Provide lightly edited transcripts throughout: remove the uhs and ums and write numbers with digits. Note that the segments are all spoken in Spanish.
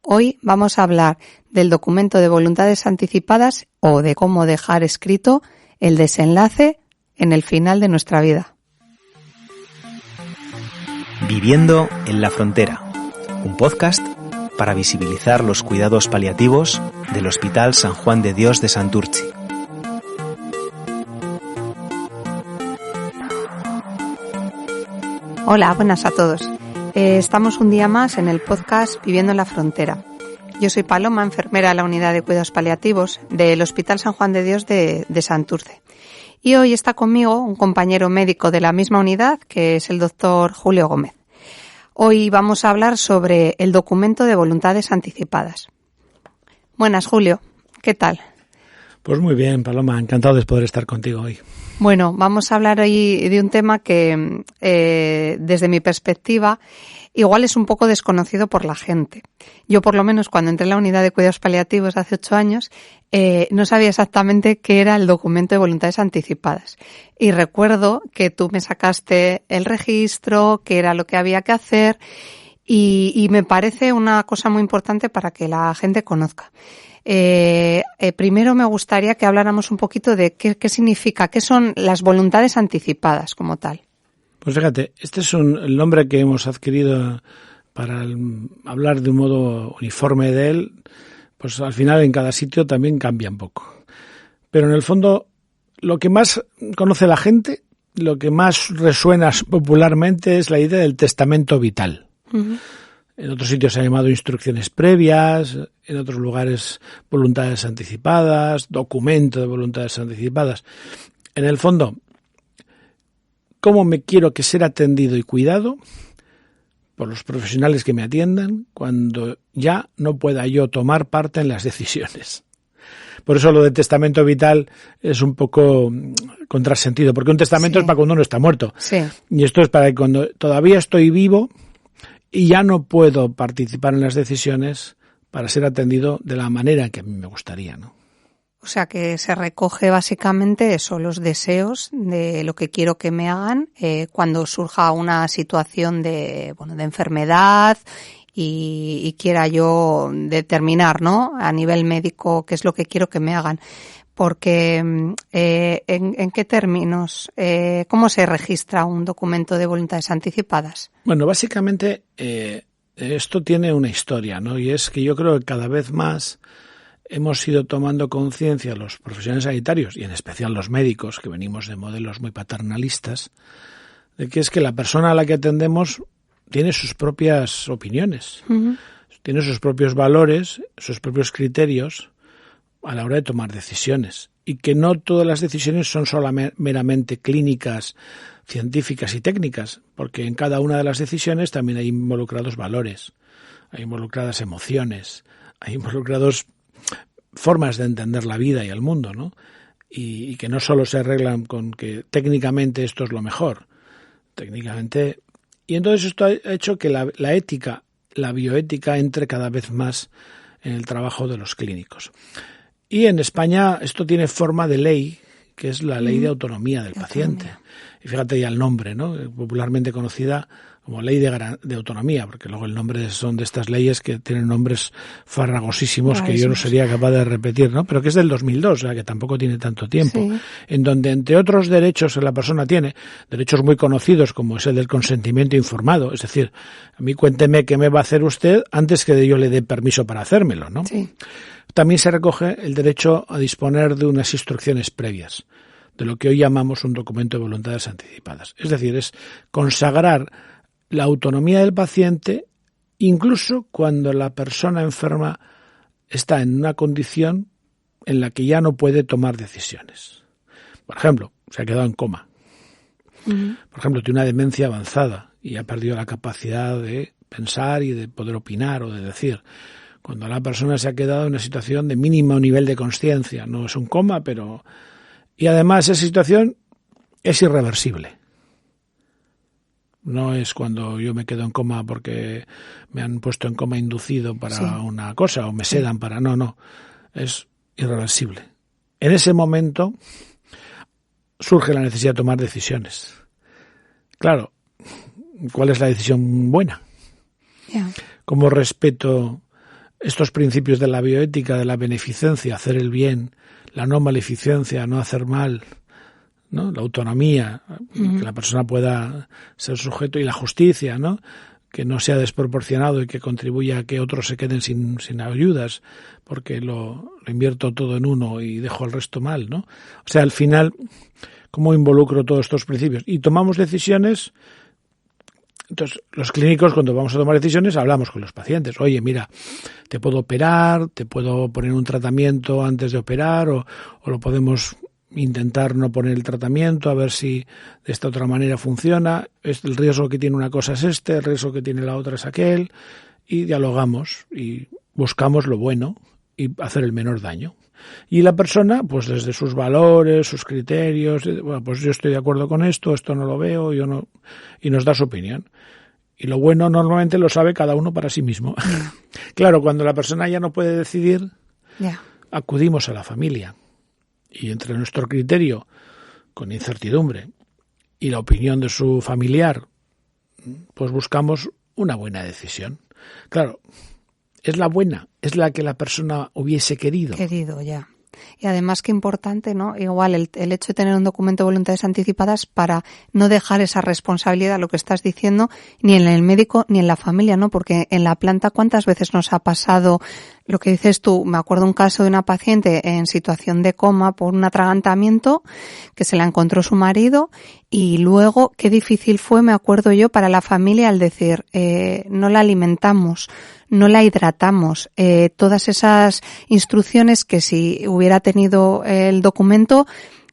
Hoy vamos a hablar del documento de voluntades anticipadas o de cómo dejar escrito el desenlace en el final de nuestra vida. Viviendo en la frontera, un podcast para visibilizar los cuidados paliativos del Hospital San Juan de Dios de Santurtzi. Hola, buenas a todos. Estamos un día más en el podcast Viviendo en la Frontera. Yo soy Paloma, enfermera de la Unidad de Cuidados Paliativos del Hospital San Juan de Dios de Santurce. Y hoy está conmigo un compañero médico de la misma unidad, que es el doctor Julio Gómez. Hoy vamos a hablar sobre el documento de voluntades anticipadas. Buenas, Julio. ¿Qué tal? Pues muy bien, Paloma. Encantado de poder estar contigo hoy. Bueno, vamos a hablar hoy de un tema que, desde mi perspectiva, igual es un poco desconocido por la gente. Yo, por lo menos, cuando entré en la unidad de cuidados paliativos hace 8 años, no sabía exactamente qué era el documento de voluntades anticipadas. Y recuerdo que tú me sacaste el registro, qué era lo que había que hacer, y me parece una cosa muy importante para que la gente conozca. Primero me gustaría que habláramos un poquito de qué significa, qué son las voluntades anticipadas como tal. Pues fíjate, este es el nombre que hemos adquirido para hablar de un modo uniforme de él. Pues al final en cada sitio también cambia un poco. Pero en el fondo, lo que más conoce la gente, lo que más resuena popularmente es la idea del testamento vital. Uh-huh. En otros sitios se ha llamado instrucciones previas, en otros lugares voluntades anticipadas, documento de voluntades anticipadas. En el fondo, ¿cómo me quiero que ser atendido y cuidado por los profesionales que me atiendan cuando ya no pueda yo tomar parte en las decisiones? Por eso lo de testamento vital es un poco contrasentido, porque un testamento es para cuando uno está muerto. Sí. Y esto es para que cuando todavía estoy vivo y ya no puedo participar en las decisiones para ser atendido de la manera que a mí me gustaría, ¿no? O sea que se recoge básicamente eso, los deseos de lo que quiero que me hagan cuando surja una situación de enfermedad y quiera yo determinar, ¿no? A nivel médico qué es lo que quiero que me hagan. Porque ¿en qué términos? ¿Cómo se registra un documento de voluntades anticipadas? Bueno, básicamente esto tiene una historia, ¿no? Y es que yo creo que cada vez más hemos ido tomando conciencia los profesionales sanitarios, y en especial los médicos, que venimos de modelos muy paternalistas, de que es que la persona a la que atendemos tiene sus propias opiniones, uh-huh. Tiene sus propios valores, sus propios criterios a la hora de tomar decisiones, y que no todas las decisiones son solamente meramente clínicas, científicas y técnicas, porque en cada una de las decisiones también hay involucrados valores, hay involucradas emociones, hay involucrados formas de entender la vida y el mundo, ¿no? Y que no solo se arreglan con que técnicamente esto es lo mejor, técnicamente. Y entonces esto ha hecho que la ética, la bioética, entre cada vez más en el trabajo de los clínicos. Y en España esto tiene forma de ley, que es la ley de autonomía del paciente. Y fíjate ya el nombre, ¿no? Popularmente conocida como ley de autonomía, porque luego el nombre son de estas leyes que tienen nombres farragosísimos que yo no sería capaz de repetir, ¿no? Pero que es del 2002, o sea que tampoco tiene tanto tiempo. Sí. En donde, entre otros derechos que la persona tiene, derechos muy conocidos como es el del consentimiento informado, es decir, a mí cuénteme qué me va a hacer usted antes que yo le dé permiso para hacérmelo, ¿no? Sí. También se recoge el derecho a disponer de unas instrucciones previas, de lo que hoy llamamos un documento de voluntades anticipadas. Es decir, es consagrar la autonomía del paciente incluso cuando la persona enferma está en una condición en la que ya no puede tomar decisiones. Por ejemplo, se ha quedado en coma. Uh-huh. Por ejemplo, tiene una demencia avanzada y ha perdido la capacidad de pensar y de poder opinar o de decir. Cuando la persona se ha quedado en una situación de mínimo nivel de consciencia, no es un coma, pero... Y además esa situación es irreversible. No es cuando yo me quedo en coma porque me han puesto en coma inducido para una cosa o me sedan para... No, es irreversible. En ese momento surge la necesidad de tomar decisiones. Claro, ¿cuál es la decisión buena? ¿Cómo respeto estos principios de la bioética, de la beneficencia, hacer el bien, la no maleficencia, no hacer mal, ¿no? La autonomía, que la persona pueda ser sujeto, y la justicia, ¿no? Que no sea desproporcionado y que contribuya a que otros se queden sin ayudas, porque lo invierto todo en uno y dejo al resto mal, ¿no? O sea, al final, ¿cómo involucro todos estos principios? Y tomamos decisiones. Entonces, los clínicos, cuando vamos a tomar decisiones, hablamos con los pacientes. Oye, mira, te puedo operar, te puedo poner un tratamiento antes de operar, o lo podemos intentar no poner el tratamiento, a ver si de esta otra manera funciona. El riesgo que tiene una cosa es este, el riesgo que tiene la otra es aquel, y dialogamos y buscamos lo bueno y hacer el menor daño. Y la persona, pues desde sus valores, sus criterios, bueno, pues yo estoy de acuerdo con esto no lo veo, yo no, y nos da su opinión. Y lo bueno normalmente lo sabe cada uno para sí mismo. Claro, cuando la persona ya no puede decidir, acudimos a la familia. Y entre nuestro criterio, con incertidumbre, y la opinión de su familiar, pues buscamos una buena decisión. Claro, es la buena, es la que la persona hubiese querido. Ya. Y además, qué importante, ¿no? Igual el hecho de tener un documento de voluntades anticipadas para no dejar esa responsabilidad, lo que estás diciendo, ni en el médico ni en la familia, ¿no? Porque en la planta, ¿cuántas veces nos ha pasado lo que dices tú? Me acuerdo un caso de una paciente en situación de coma por un atragantamiento que se la encontró su marido, y luego qué difícil fue, me acuerdo yo, para la familia al decir, no la alimentamos, no la hidratamos, todas esas instrucciones que si hubiera tenido el documento,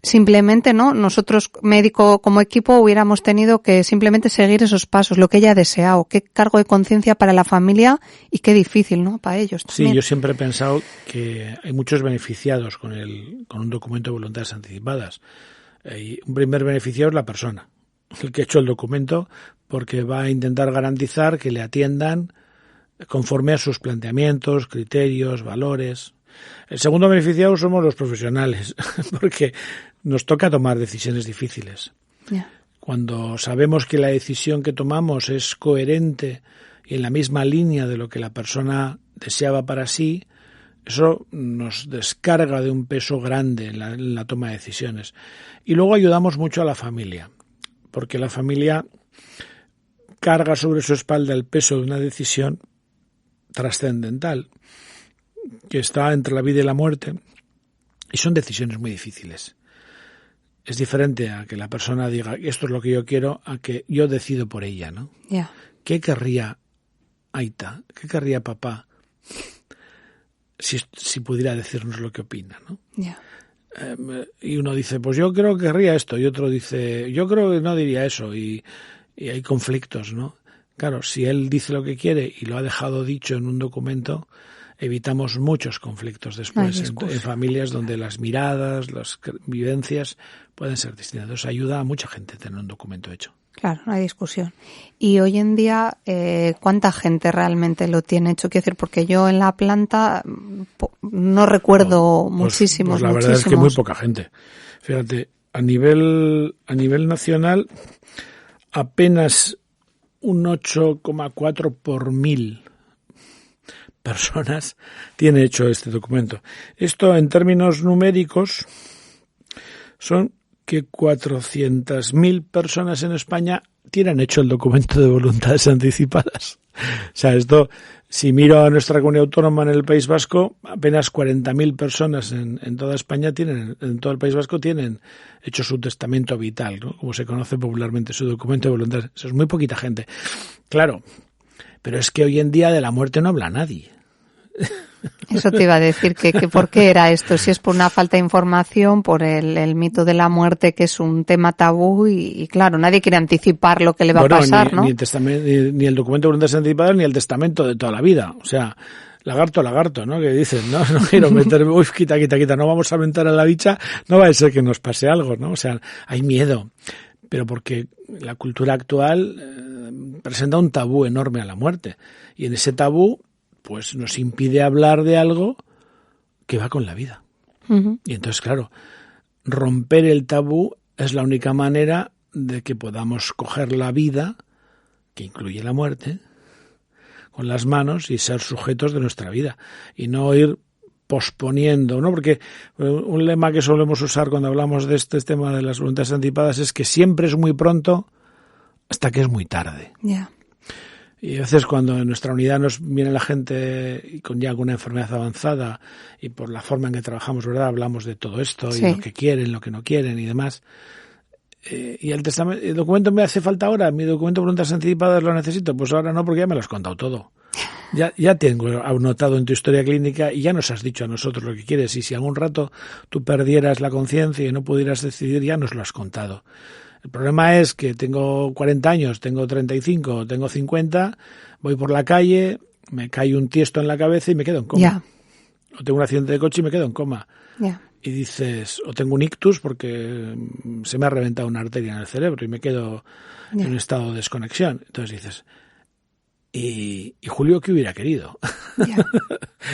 simplemente, ¿no? Nosotros, médico como equipo, hubiéramos tenido que simplemente seguir esos pasos, lo que ella ha deseado. Qué cargo de conciencia para la familia y qué difícil, ¿no? Para ellos también. Sí, yo siempre he pensado que hay muchos beneficiados con un documento de voluntades anticipadas. Y un primer beneficiado es la persona, el que ha hecho el documento, porque va a intentar garantizar que le atiendan conforme a sus planteamientos, criterios, valores. El segundo beneficiado somos los profesionales, porque nos toca tomar decisiones difíciles. Cuando sabemos que la decisión que tomamos es coherente y en la misma línea de lo que la persona deseaba para sí, eso nos descarga de un peso grande en la toma de decisiones. Y luego ayudamos mucho a la familia, porque la familia carga sobre su espalda el peso de una decisión trascendental que está entre la vida y la muerte, y son decisiones muy difíciles. Es diferente a que la persona diga esto es lo que yo quiero, a que yo decido por ella, ¿no? ¿Qué querría Aita? ¿Qué querría papá si pudiera decirnos lo que opina, ¿no? Y uno dice, pues yo creo que querría esto, y otro dice, yo creo que no diría eso, y hay conflictos, ¿no? Claro, si él dice lo que quiere y lo ha dejado dicho en un documento, evitamos muchos conflictos después en familias donde las miradas, las vivencias pueden ser distintas. Entonces ayuda a mucha gente tener un documento hecho. Claro, no hay discusión. Y hoy en día, ¿cuánta gente realmente lo tiene hecho? Quiero decir, porque yo en la planta no recuerdo muchísimos. Pues la verdad es que muy poca gente. Fíjate, a nivel nacional, apenas un 8,4 por 1000 personas tiene hecho este documento. Esto en términos numéricos son que 400.000 personas en España tienen hecho el documento de voluntades anticipadas. O sea, esto, si miro a nuestra comunidad autónoma en el País Vasco, apenas 40.000 personas en toda España en todo el País Vasco tienen hecho su testamento vital, ¿no? Como se conoce popularmente, su documento de voluntades. Eso es muy poquita gente. Claro, pero es que hoy en día de la muerte no habla nadie. Eso te iba a decir, que por qué era esto, si es por una falta de información, por el mito de la muerte, que es un tema tabú, y claro, nadie quiere anticipar lo que le va a pasar, ¿no? Ni el documento de voluntades anticipadas, ni el testamento de toda la vida. O sea, lagarto, ¿no? Que dicen, no quiero meterme, uy, quita, no vamos a aventar a la bicha, no va a ser que nos pase algo, ¿no? O sea, hay miedo, pero porque la cultura actual presenta un tabú enorme a la muerte, y en ese tabú pues nos impide hablar de algo que va con la vida. Y entonces, claro, romper el tabú es la única manera de que podamos coger la vida, que incluye la muerte, con las manos y ser sujetos de nuestra vida y no ir posponiendo, ¿no? Porque un lema que solemos usar cuando hablamos de este tema de las voluntades anticipadas es que siempre es muy pronto hasta que es muy tarde. Yeah. Y a veces cuando en nuestra unidad nos viene la gente con ya alguna enfermedad avanzada y por la forma en que trabajamos, ¿verdad? Hablamos de todo esto y lo que quieren, lo que no quieren y demás. Y el documento me hace falta ahora, mi documento de voluntades anticipadas lo necesito, pues ahora no, porque ya me lo has contado todo. Ya tengo anotado en tu historia clínica y ya nos has dicho a nosotros lo que quieres, y si algún rato tú perdieras la conciencia y no pudieras decidir, ya nos lo has contado. El problema es que tengo 40 años, tengo 35, tengo 50, voy por la calle, me cae un tiesto en la cabeza y me quedo en coma. Yeah. O tengo un accidente de coche y me quedo en coma. Yeah. Y dices, o tengo un ictus porque se me ha reventado una arteria en el cerebro y me quedo en un estado de desconexión. Entonces dices, ¿y Julio qué hubiera querido? Yeah.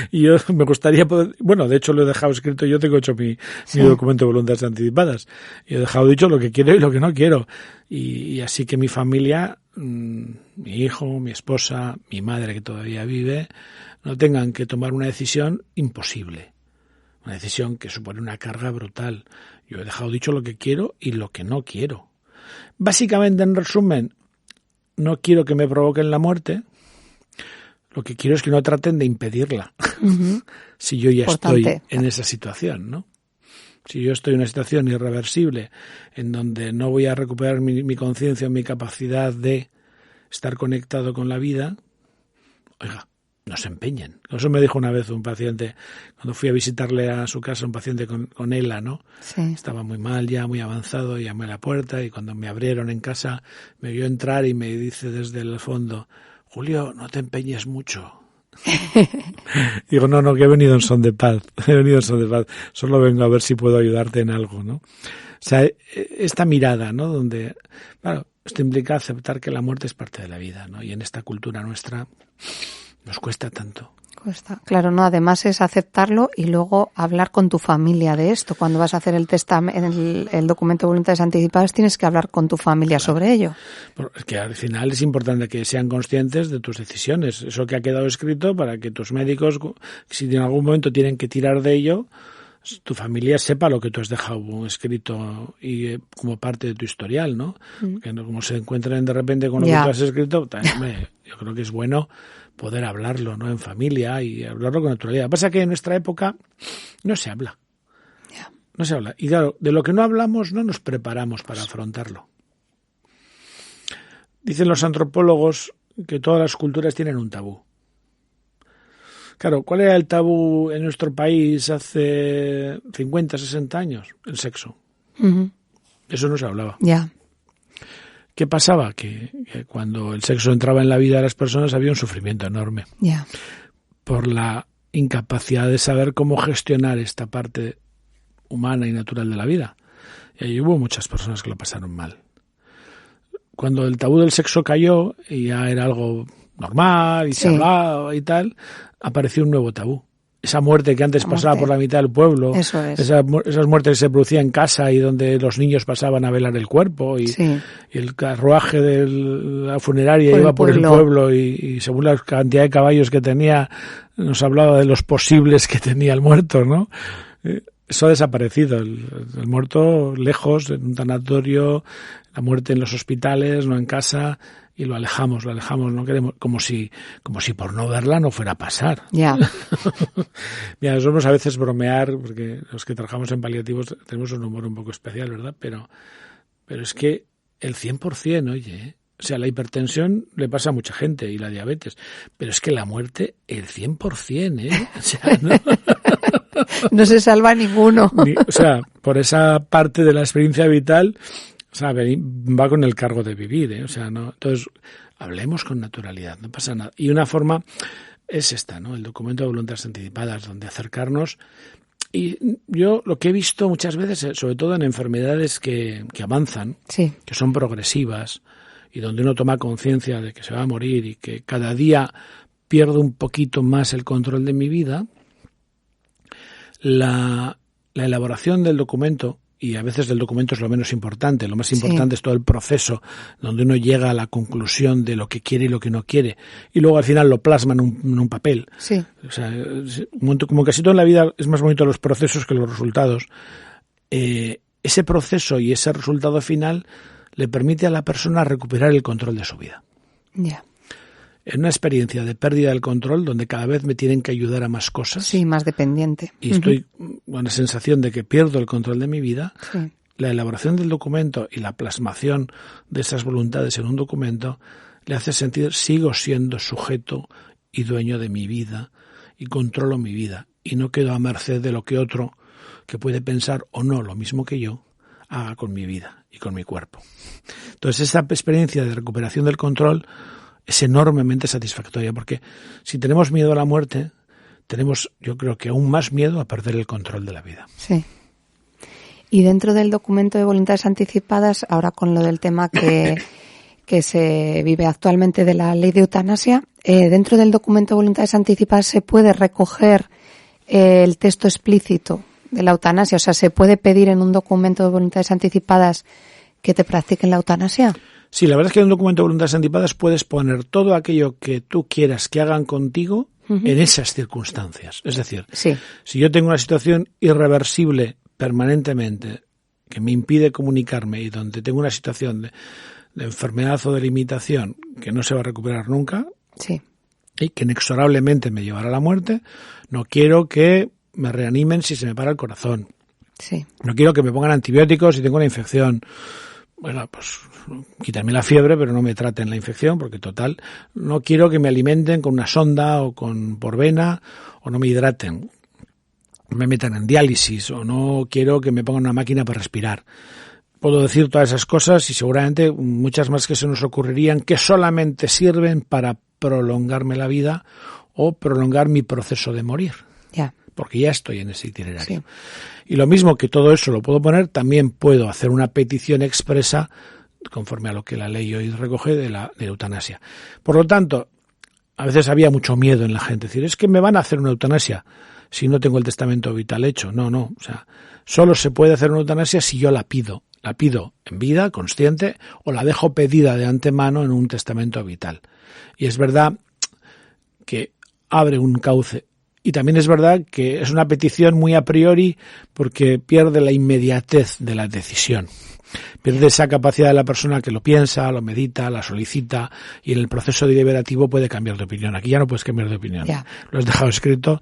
Y yo me gustaría poder, bueno, de hecho lo he dejado escrito, yo tengo hecho mi documento de voluntades anticipadas. Y he dejado dicho lo que quiero y lo que no quiero. Y así que mi familia, mi hijo, mi esposa, mi madre que todavía vive, no tengan que tomar una decisión imposible. Una decisión que supone una carga brutal. Yo he dejado dicho lo que quiero y lo que no quiero. Básicamente, en resumen, no quiero que me provoquen la muerte. Lo que quiero es que no traten de impedirla. Uh-huh. Si yo ya estoy en esa situación, ¿no? Si yo estoy en una situación irreversible en donde no voy a recuperar mi conciencia, mi capacidad de estar conectado con la vida, oiga, no se empeñen. Eso me dijo una vez un paciente, cuando fui a visitarle a su casa, un paciente con ELA, ¿no? Sí. Estaba muy mal ya, muy avanzado, llamé a la puerta y cuando me abrieron en casa, me vio entrar y me dice desde el fondo, Julio, no te empeñes mucho. Digo, no, que he venido en son de paz, solo vengo a ver si puedo ayudarte en algo, ¿no? O sea, esta mirada, ¿no? Donde, claro, esto implica aceptar que la muerte es parte de la vida, ¿no? Y en esta cultura nuestra nos cuesta tanto. Claro, no, además es aceptarlo y luego hablar con tu familia de esto. Cuando vas a hacer el documento de voluntades anticipadas, tienes que hablar con tu familia sobre ello. Es que al final es importante que sean conscientes de tus decisiones. Eso que ha quedado escrito para que tus médicos, si en algún momento tienen que tirar de ello, tu familia sepa lo que tú has dejado escrito y como parte de tu historial, ¿no? Que no, como se encuentren de repente con lo que tú has escrito, también, yo creo que es bueno poder hablarlo, ¿no? En familia y hablarlo con naturalidad. Lo que pasa es que en nuestra época no se habla. No se habla. Y claro, de lo que no hablamos no nos preparamos para afrontarlo. Dicen los antropólogos que todas las culturas tienen un tabú. Claro, ¿cuál era el tabú en nuestro país hace 50, 60 años? El sexo. Uh-huh. Eso no se hablaba. Ya. ¿Qué pasaba? Que cuando el sexo entraba en la vida de las personas había un sufrimiento enorme. Yeah. Por la incapacidad de saber cómo gestionar esta parte humana y natural de la vida. Y ahí hubo muchas personas que lo pasaron mal. Cuando el tabú del sexo cayó y ya era algo normal y se hablaba y tal, apareció un nuevo tabú. Esa muerte que antes pasaba por la mitad del pueblo, eso es. esas muertes que se producían en casa y donde los niños pasaban a velar el cuerpo y el carruaje de la funeraria iba por el pueblo y según la cantidad de caballos que tenía nos hablaba de los posibles que tenía el muerto, ¿no? Eso ha desaparecido, el muerto lejos, en un tanatorio, la muerte en los hospitales, no en casa, y lo alejamos, no queremos, como si por no verla no fuera a pasar. Ya. Mira, somos a veces bromear, porque los que trabajamos en paliativos tenemos un humor un poco especial, ¿verdad? Pero es que el 100%, oye, o sea, la hipertensión le pasa a mucha gente y la diabetes, pero es que la muerte, el 100%, ¿eh? O sea, ¿no? No se salva ninguno. O sea, por esa parte de la experiencia vital, o sea, va con el cargo de vivir, ¿eh? O sea, no. Entonces, hablemos con naturalidad, no pasa nada. Y una forma es esta, ¿no? El documento de voluntades anticipadas, donde acercarnos. Y yo lo que he visto muchas veces, sobre todo en enfermedades que avanzan, que son progresivas, y donde uno toma conciencia de que se va a morir y que cada día pierdo un poquito más el control de mi vida, la elaboración del documento y a veces el documento es lo menos importante. Lo más importante es todo el proceso donde uno llega a la conclusión de lo que quiere y lo que no quiere. Y luego al final lo plasma en un papel. Sí. O sea, como casi todo en la vida es más bonito los procesos que los resultados. Ese proceso y ese resultado final le permite a la persona recuperar el control de su vida. Ya. En una experiencia de pérdida del control, donde cada vez me tienen que ayudar a más cosas. Sí, más dependiente. Y estoy con la sensación de que pierdo el control de mi vida. Sí. La elaboración del documento y la plasmación de esas voluntades en un documento le hace sentir sigo siendo sujeto y dueño de mi vida y controlo mi vida y no quedo a merced de lo que otro, que puede pensar o no lo mismo que yo, haga con mi vida y con mi cuerpo. Entonces esa experiencia de recuperación del control es enormemente satisfactoria, porque si tenemos miedo a la muerte, tenemos, yo creo que aún más miedo a perder el control de la vida. Sí. Y dentro del documento de voluntades anticipadas, ahora con lo del tema que se vive actualmente de la ley de eutanasia, dentro del documento de voluntades anticipadas se puede recoger el texto explícito de la eutanasia, o sea, se puede pedir en un documento de voluntades anticipadas que te practiquen la eutanasia. Sí, la verdad es que en un documento de voluntades anticipadas puedes poner todo aquello que tú quieras que hagan contigo en esas circunstancias. Es decir, si yo tengo una situación irreversible permanentemente que me impide comunicarme y donde tengo una situación de enfermedad o de limitación que no se va a recuperar nunca y que inexorablemente me llevará a la muerte, no quiero que me reanimen si se me para el corazón. No quiero que me pongan antibióticos si tengo una infección. Bueno, pues quitarme la fiebre, pero no me traten la infección, porque total, no quiero que me alimenten con una sonda o por vena, o no me hidraten, me metan en diálisis, o no quiero que me pongan una máquina para respirar. Puedo decir todas esas cosas y seguramente muchas más que se nos ocurrirían que solamente sirven para prolongarme la vida o prolongar mi proceso de morir. Porque ya estoy en ese itinerario. Y lo mismo que todo eso lo puedo poner, también puedo hacer una petición expresa, conforme a lo que la ley hoy recoge, de eutanasia. Por lo tanto, a veces había mucho miedo en la gente. Es decir, es que me van a hacer una eutanasia si no tengo el testamento vital hecho. No. O sea, solo se puede hacer una eutanasia si yo la pido. La pido en vida, consciente, o la dejo pedida de antemano en un testamento vital. Y es verdad que abre un cauce. Y también es verdad que es una petición muy a priori porque pierde la inmediatez de la decisión. Pierde esa capacidad de la persona que lo piensa, lo medita, la solicita y en el proceso deliberativo puede cambiar de opinión. Aquí ya no puedes cambiar de opinión. Lo has dejado escrito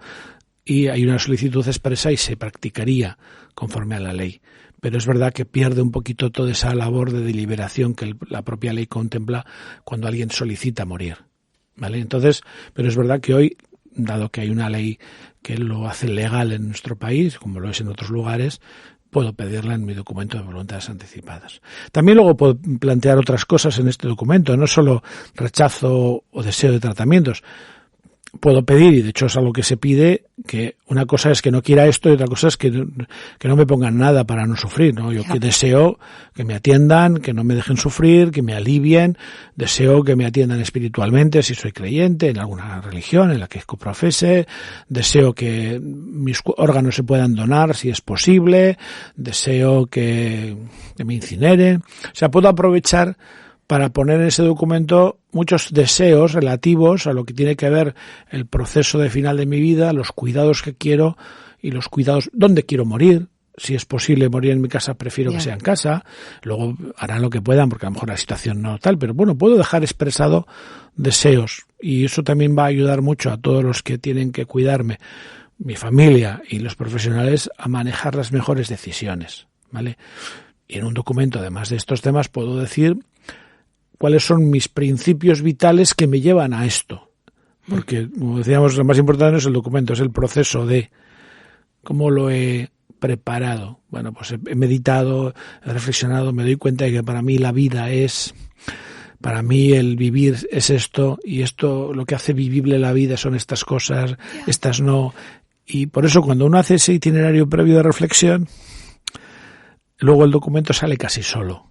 y hay una solicitud expresa y se practicaría conforme a la ley. Pero es verdad que pierde un poquito toda esa labor de deliberación que la propia ley contempla cuando alguien solicita morir. ¿Vale? Entonces, pero es verdad que hoy, dado que hay una ley que lo hace legal en nuestro país, como lo es en otros lugares, puedo pedirla en mi documento de voluntades anticipadas. También luego puedo plantear otras cosas en este documento, no solo rechazo o deseo de tratamientos. Puedo pedir, y de hecho es algo que se pide, que una cosa es que no quiera esto y otra cosa es que no me pongan nada para no sufrir, ¿no? Yo que deseo que me atiendan, que no me dejen sufrir, que me alivien, deseo que me atiendan espiritualmente si soy creyente en alguna religión en la que profese, deseo que mis órganos se puedan donar si es posible, deseo que me incineren. O sea, puedo aprovechar para poner en ese documento muchos deseos relativos a lo que tiene que ver el proceso de final de mi vida, los cuidados que quiero y los cuidados, dónde quiero morir. Si es posible morir en mi casa, prefiero que sea en casa. Luego harán lo que puedan, porque a lo mejor la situación no tal, pero bueno, puedo dejar expresado deseos y eso también va a ayudar mucho a todos los que tienen que cuidarme, mi familia y los profesionales, a manejar las mejores decisiones, ¿vale? Y en un documento, además de estos temas, puedo decir cuáles son mis principios vitales que me llevan a esto. Porque, como decíamos, lo más importante no es el documento, es el proceso de cómo lo he preparado. Bueno, pues he meditado, he reflexionado, me doy cuenta de que para mí la vida es, para mí el vivir es esto, y esto, lo que hace vivible la vida son estas cosas, estas no. Y por eso cuando uno hace ese itinerario previo de reflexión, luego el documento sale casi solo.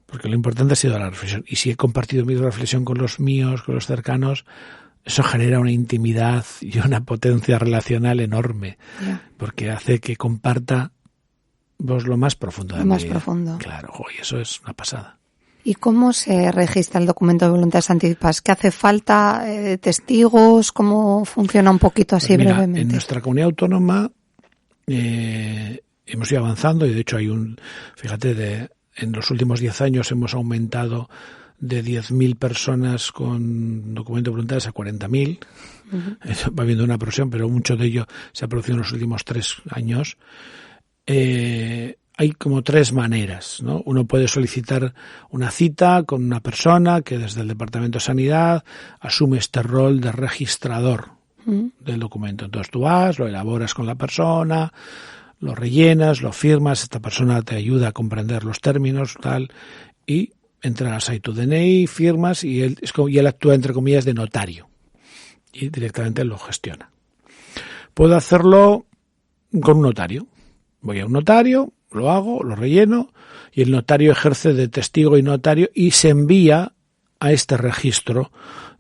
Porque lo importante ha sido la reflexión. Y si he compartido mi reflexión con los míos, con los cercanos, eso genera una intimidad y una potencia relacional enorme. Porque hace que comparta pues lo más profundo de Lo mi más vida. profundo. Claro, y eso es una pasada. ¿Y cómo se registra el documento de voluntades anticipadas? ¿Qué hace falta? ¿Testigos? ¿Cómo funciona un poquito así Pues mira, brevemente? En nuestra comunidad autónoma hemos ido avanzando y de hecho hay fíjate, en los últimos 10 años hemos aumentado de 10.000 personas con documento de voluntades a 40.000. Uh-huh. Va habiendo una progresión, pero mucho de ello se ha producido en los últimos 3 años. Hay como 3 maneras, ¿no? Uno puede solicitar una cita con una persona que desde el Departamento de Sanidad asume este rol de registrador del documento. Entonces tú vas, lo elaboras con la persona, lo rellenas, lo firmas, esta persona te ayuda a comprender los términos, tal, y entregas ahí tu DNI, firmas y él actúa entre comillas de notario y directamente lo gestiona. Puedo hacerlo con un notario. Voy a un notario, lo hago, lo relleno y el notario ejerce de testigo y notario y se envía a este registro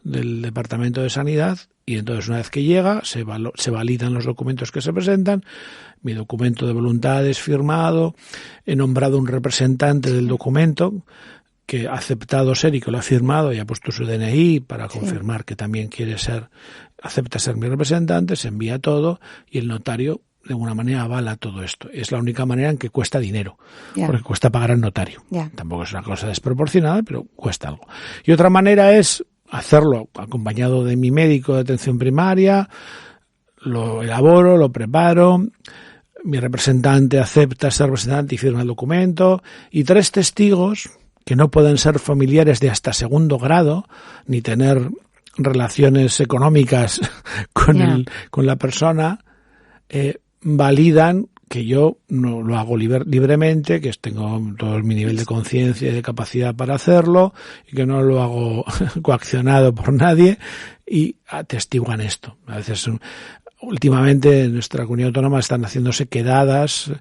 del Departamento de Sanidad y entonces una vez que llega se validan los documentos que se presentan, mi documento de voluntades firmado, he nombrado un representante del documento que ha aceptado ser y que lo ha firmado y ha puesto su DNI para confirmar que también acepta ser mi representante, se envía todo y el notario de alguna manera avala todo esto. Es la única manera en que cuesta dinero, porque cuesta pagar al notario. Tampoco es una cosa desproporcionada, pero cuesta algo. Y otra manera es hacerlo acompañado de mi médico de atención primaria, lo elaboro, lo preparo, mi representante acepta ser representante y firma el documento, y 3 testigos que no pueden ser familiares de hasta 2º grado, ni tener relaciones económicas con la persona, validan que yo no lo hago libremente, que tengo todo mi nivel de conciencia y de capacidad para hacerlo y que no lo hago coaccionado por nadie y atestiguan esto. A veces, últimamente en nuestra comunidad autónoma están haciéndose quedadas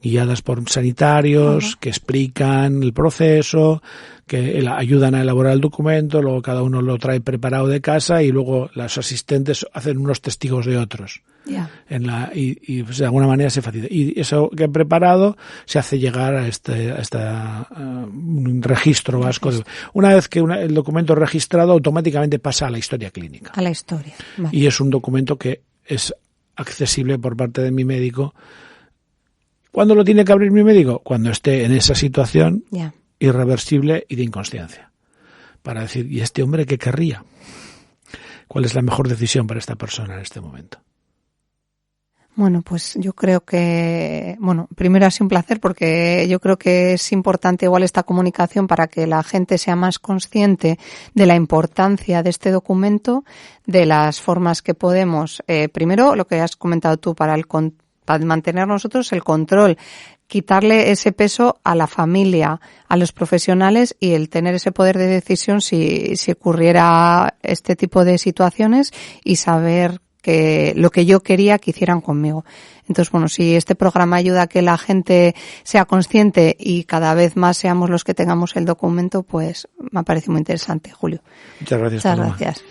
guiadas por sanitarios que explican el proceso, que ayudan a elaborar el documento, luego cada uno lo trae preparado de casa y luego los asistentes hacen unos testigos de otros. Y pues de alguna manera se facilita. Y eso que he preparado se hace llegar a un registro vasco. Una vez que el documento es registrado, automáticamente pasa a la historia clínica. A la historia. Vale. Y es un documento que es accesible por parte de mi médico. ¿Cuándo lo tiene que abrir mi médico? Cuando esté en esa situación irreversible y de inconsciencia. Para decir, ¿y este hombre qué querría? ¿Cuál es la mejor decisión para esta persona en este momento? Bueno, pues yo creo que, primero ha sido un placer porque yo creo que es importante igual esta comunicación para que la gente sea más consciente de la importancia de este documento, de las formas que podemos, primero lo que has comentado tú, para mantener nosotros el control, quitarle ese peso a la familia, a los profesionales y el tener ese poder de decisión si ocurriera este tipo de situaciones y saber que lo que yo quería que hicieran conmigo. Entonces, si este programa ayuda a que la gente sea consciente y cada vez más seamos los que tengamos el documento, pues me ha parecido muy interesante, Julio. Muchas gracias. Muchas gracias.